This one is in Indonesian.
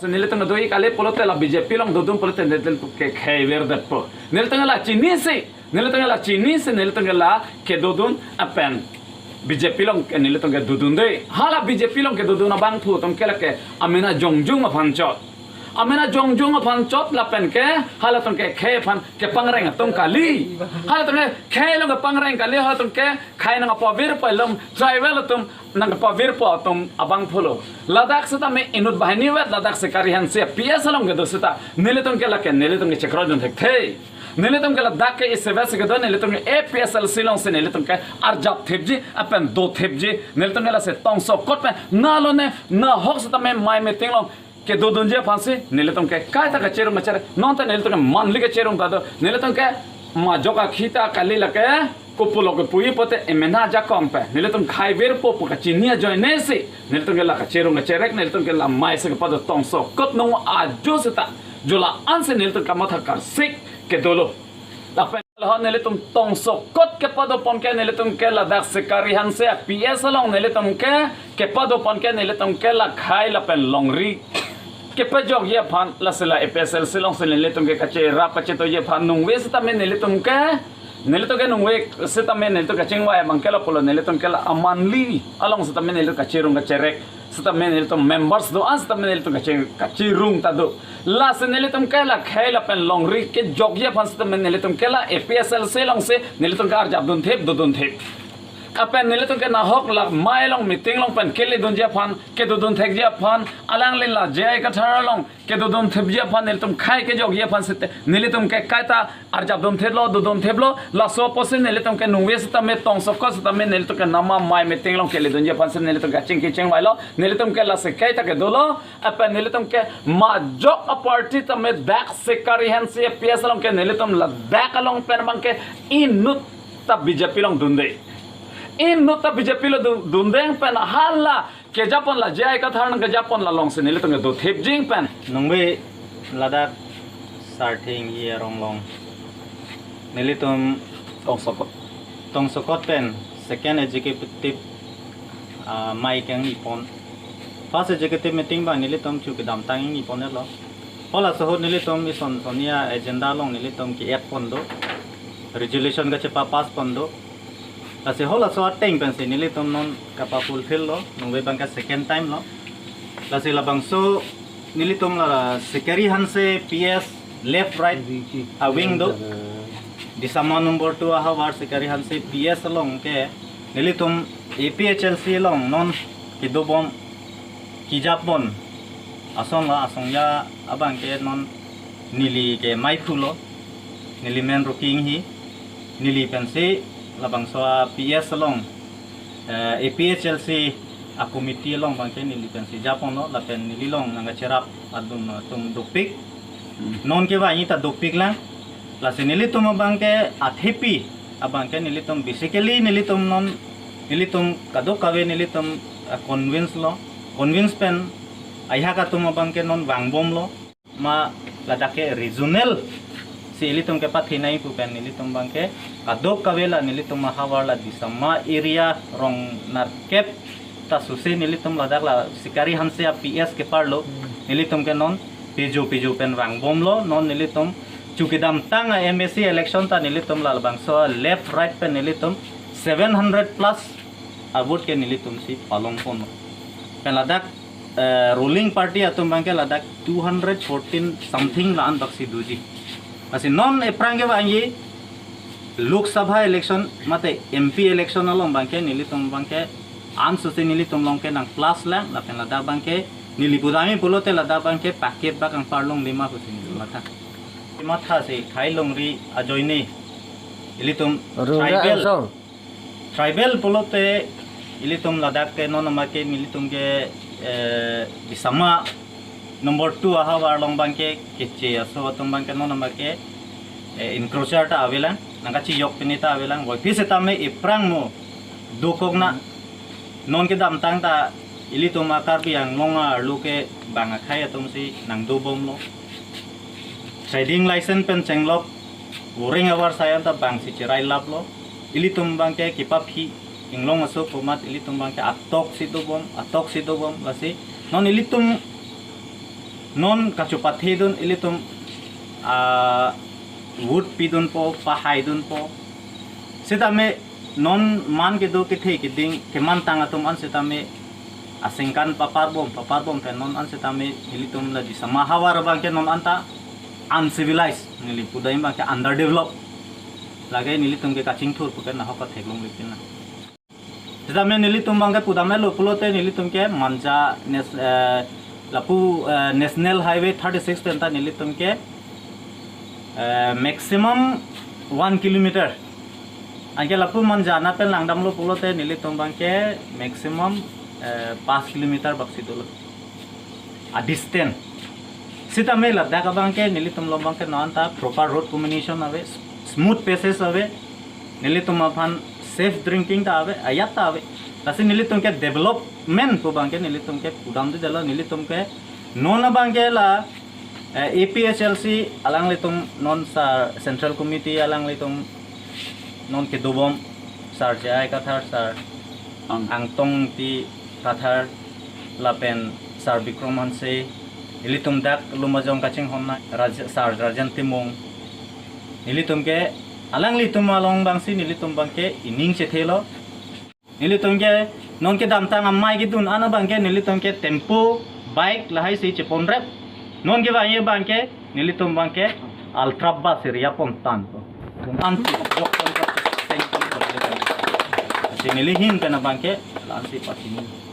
Nilitong doi kali polote la BJP long dodum polote netel ke khayver datpo nilitong la chinese nilitong la ke dodun apen BJP long ke nilitong ke dodun de hala BJP long ke dodun abang thu tom ke la ke amena jongjung aphanchot la pen ke hala tong ke khe phan ke pangreng tong kali hala tong ke khe long ke pangreng kali hala tong ke khai nang pavir palom travel tum nang pavir po tum abang phulo Ladakh se ta me inut bahini wet Ladakh se karihan se PS long ke dosita nilitong ke la ke nilitong ke chakro jon thek nilitong ke Ladakh ke iseva se ke do nilitong ke APSL silong se nilitong ke arjap thepji apen do thepji nilitong ke la se tongso kot pe na lo ne na hok se ta me mai me tinglong ke do dunje phansi nilitong ke kai ta ka cherum machare non ta nilitong ke manli ke cherum ta do nilitong ke ma joka khita kali la ke kupulo ke pui pote emena ja kompe nilitong khai ver po ka chinia joine se nilitong ke la ka cherum ke cherek nilitong ke la mai se ke pado tongso kot no a jo se ta jola anse nilitong ka matha kar sik ke dolo la pen la nilitong tongso kot ke pado pon ke nilitong ke la dak se karihan se PS long nilitong ke pado pon ke nilitong ke la khai la pen longri ke pejok ye phan la sela EPSL silong se nilitong ke kache rap kache to ye phan nungwe se ta me nilitong ke nungwe se ta me nilitong ka chingwa e mangkela polo nilitong ke la amanli along se ta me nilitong ka cherung ka cherek se ta me nilitong members do as ta me nilitong ka chirung ta do la se nilitong ke la khaila pen longri ke jok ye phan se ta me nilitong ke la EPSL silong se nilitong ka arjab dun thep do dun thep apen nilitong ke na hok la mai long meeting long pen kele dun je phan ke do dun thek je phan alang le la je ka thar long ke do dun thep je phan nilitong khai ke jog ye phan se nilitong ke kaita arjab dun thep lo do dun thep lo la so pose nilitong ke nungwe se ta me tong so ko se ta me nilitong ke nama mai meeting long kele dun je phan se nilitong ka ching ki ching wai lo nilitong ke la se kaita ke do lo apen nilitong ke ma jok a party ta me dak se kari hen se PS long ke nilitong la dak along pen bang ke inut ta BJP long dunde in nuta BJP lo dundeng pen hala ke japon la jai ka tharn ke japon la long se nilitong do thep jing pen nungwe Ladakh starting ye ronglong nilitong tongsokot pen second executive mai kang ipon first executive meeting ba nilitong chu ke dam tang ipon lo hola so nilitong ison sonia agenda long nilitong ki ek pondo resolution ga chepa pass pondo Kasi hola so ateng pensi nilitong non kapa fulfill lo nungwe bangka second time lo kasi labang so nilitong la sekari hanse PS left right a wing do di sama number 2 a war sekari hanse PS long ke nilitong APHLC long non kidobom kijapon asong ya abang ke non nili ke mai phulo nili men rooking hi nili pensi labang soa PS long APHLC a committee long bangke nili pensi Japon no la pen nili long nanga cherap adum tum dopik non ke ba ita dopik lang la se nili tum bangke athepi abangke nili tum basically nili tum non nili tum kado kawe nili tum convince pen ayha ka tum bangke non wangbom lo ma ladake regional si nilitong ke pathinai pu pen nilitong bangke kadok kawela nilitong mahawala di sama area rong narkep ta susi nilitong Ladakh la sikari hanse PS ke parlo nilitong ke non pejo pen wangbom lo non nilitong chukidam tang MSC election ta nilitong la bangso left right pen nilitong 700 plus vote ke nilitong si palong pon pen Ladakh ruling party atum bangke Ladakh 214 something la an baksi duji Masih non eprange bangi Lok Sabha election mate MP election along bangke nilitong bangke ansusi nilitong longke nang plus lang lapen Ladakh bangke nilipudami pulote Ladakh bangke paket bakang parlong 5 kusin matha se khailong ri ajoini ilitum tribal pulote ilitum Ladakh ke non make nilitum ke bisama Number 2 aha warlong bangke kece aso watung bangke no namake encroacher ta avelang nangkachi yok pinita avelang boy pise tame iprang mo dukogna non ke dam tang ta ili to makar piang ngonga luke banga khai atum si nang dobom lo trading license pen chenglok boring awar sayan ta bang si chirai lap lo ili tum bangke kipaphi inglong aso pomat ili tum bangke atok si dobom lasi non ili tum non kacupat hidun ilitum wood pidun po pahay dun po sitame non man ke do ke the ke ding ke man tanga tum an sitame asingkan paparbom ke non an sitame ilitum la di samahawar bang ke non anta uncivilized nili pudai bang ke underdeveloped lage nilitum ke kaching thur puken na hoka theglong lipin na sitame nilitum bang ke pudame lo pulote nilitum ke manja lapu national highway 36 tenta nilitum ke maximum 1 kilometer angke lapu manja na pen langdam lo pulote nilitum bang ke maximum 5 kilometer baksi dulu a distance sitame ladda ka bang ke nilitum lo bang ke nanta proper road combination ave smooth passes ave nilitum aphan safe drinking ta ave ayat ta ave tasi nilitum ke development ko bang ke nilitum ke pudam de dalo nilitum ke non bang ke la APHLC alang litum non sa central committee alang litum non ke dobom sar jai kathar sar angtong ti kathar lapen sar bikroman se nilitum dak lumajong kaching honna sar rajan timong nilitum ke alang litum along bangsi nilitum bangke ining che thelo nilitum ke non ke damtang ammai gidun ana bangke nilitum ke tempo bike lahai si chepon rep non ke bangye bangke nilitum bangke ultra bus ria pontan ko anti jok kon ko sing kon ko nilihin kana bangke lansi patini